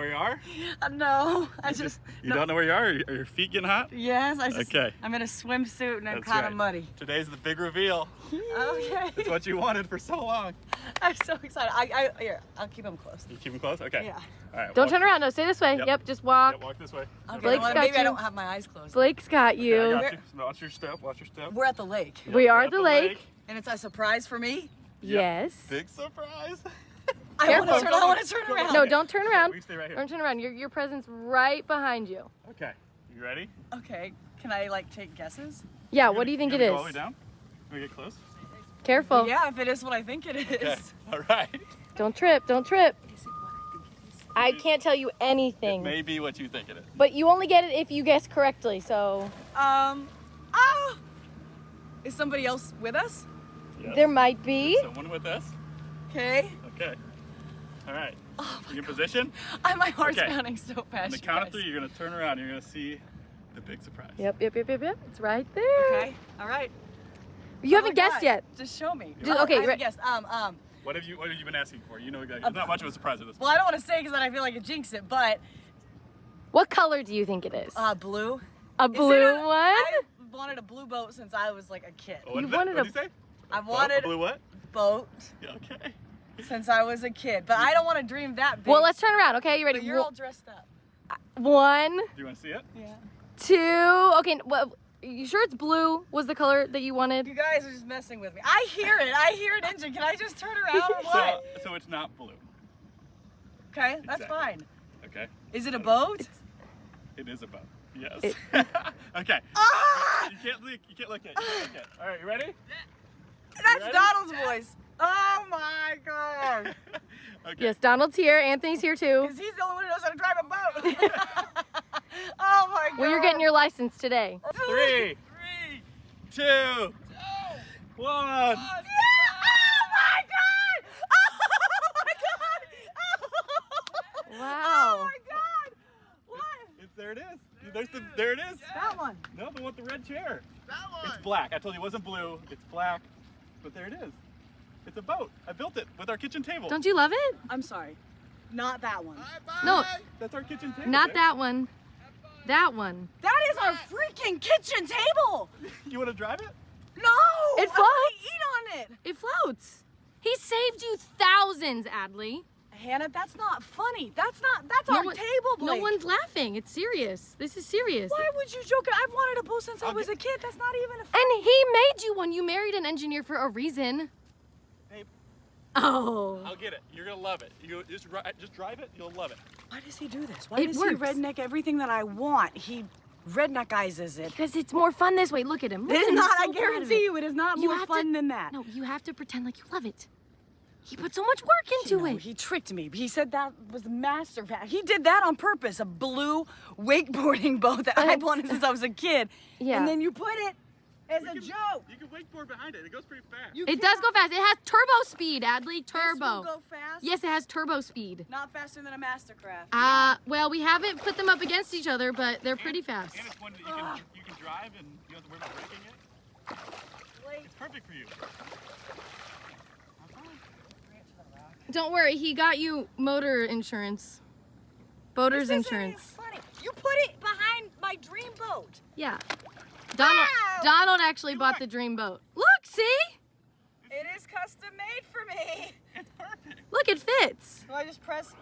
where you are? No, I just... You don't know where you are? Are your feet getting hot? Yes, I just... Okay. I'm in a swimsuit and I'm That's kind of right. muddy. Today's the big reveal. Okay. It's what you wanted for so long. I'm so excited. Here, I'll keep them close. You keep them close? Okay. Yeah. All right. Don't turn around. No, stay this way. Yep, just walk. Yep, walk this way. Okay, Blake's well, got maybe you. I don't have my eyes closed. Blake's got you. Okay, I got you. Watch your step. Watch your step. We're at the lake. We are We're at the lake. And it's a surprise for me? Yes. Big surprise. I want to turn around. No, don't turn around. We stay right here. Don't turn around. Your present's right behind you. Okay. You ready? Okay, can I like take guesses? Yeah, what do you think it Go is? all the way down? Can we get close? Careful. Yeah, if it is what I think it is. Okay. All right. Don't trip. Don't trip. Is it what I think it is? I can't tell you It anything. may be what you think it is. But you only get it if you guess correctly, so... Is somebody else with us? Yes. There might be. Someone with us? Okay. Okay. All right. Oh You in position? my heart's Okay. pounding so fast. On the you count of guys. 3, you're going to turn around. You're going to see the big surprise. Yep. It's right there. Okay, all right. You Oh haven't my guessed God. yet. Just show me. Just- okay, I haven't right- guessed. What have you been asking for? You know exactly. It's not much of a surprise at this point. Well, I don't want to say because then I feel like it jinxed it, but What color do you think it is? blue. A Is it blue one? I wanted a blue boat since I was like a kid. What You did wanted what did you say? I Oh, wanted a blue what? boat Yeah, okay. since I was a kid, but I don't want to dream that big. Well, let's turn around, okay? You ready? But you're all dressed up. 1, Do you want to see it? Yeah. 2. Okay, well, you sure it's blue was the color that you wanted? You guys are just messing with me. I hear it. I hear an engine. Can I just turn around or what? So it's not blue. Okay, that's Exactly. fine. Okay. Is it a boat? It is a boat. Yes. Okay. Ah! You can't look. You can't look at it. You can't look at it. All right. You ready? That's ready? Donald's voice. Oh my god. Okay. Yes, Donald's here. Anthony's here too. Because he's the only one who knows how to drive a boat. Oh my god. Well, you're getting your license today. 3, 2, 1. Yeah! Oh my god! Oh my god! Wow. Oh my god! What? There it is. There it is. That one. No, the one with the red chair. That one. It's black. I told you it wasn't blue. It's black. But there it is. It's a boat. I built it with our kitchen table. Don't you love it? I'm sorry. Not that one. No, That's our kitchen table. not babe. that one. That one. That is our freaking kitchen table! You want to drive it? No! It I wanna floats. eat on it! It floats. He saved you thousands, Adley. Hannah, that's not funny. That's No our one- table, Blake. No one's laughing. It's serious. This is serious. Why would you joke? I've wanted a boat since I I'll was a kid. That's not even a And he made you one. You married an engineer for a reason. Babe, Oh. I'll get it. You're going to love it. You just drive it. You'll love it. Why does he do this? Why It does works. he redneck everything that I want? He redneckizes it. Because it's more fun this way. Look at him. Look It at is him. not, He's I so proud of guarantee it. you, it is not You more have fun to- than that. No, you have to pretend like you love it. He put so much work into No, it. he tricked me. He said that was master. He did that on purpose. A blue wakeboarding boat that I've wanted since I was a kid. Yeah. And then you put it as a You joke. can wakeboard behind it. It goes pretty fast. You It does go fast. It has turbo speed, Adley. This will Turbo. go fast. Yes, it has turbo speed. Not faster than a Mastercraft. Well, we haven't put them up against each other, but they're pretty fast. And it's one that you can drive and you don't have to worry about breaking it. Blake, It's perfect for you. bring it to the rock. Don't worry, he got you motor insurance. Boater's This isn't insurance. funny. You put it behind my dream boat. Yeah. Donald, Wow. Donald actually bought the dream boat. Look, see? It is custom made for me. It's perfect. Look, it fits. So I just press.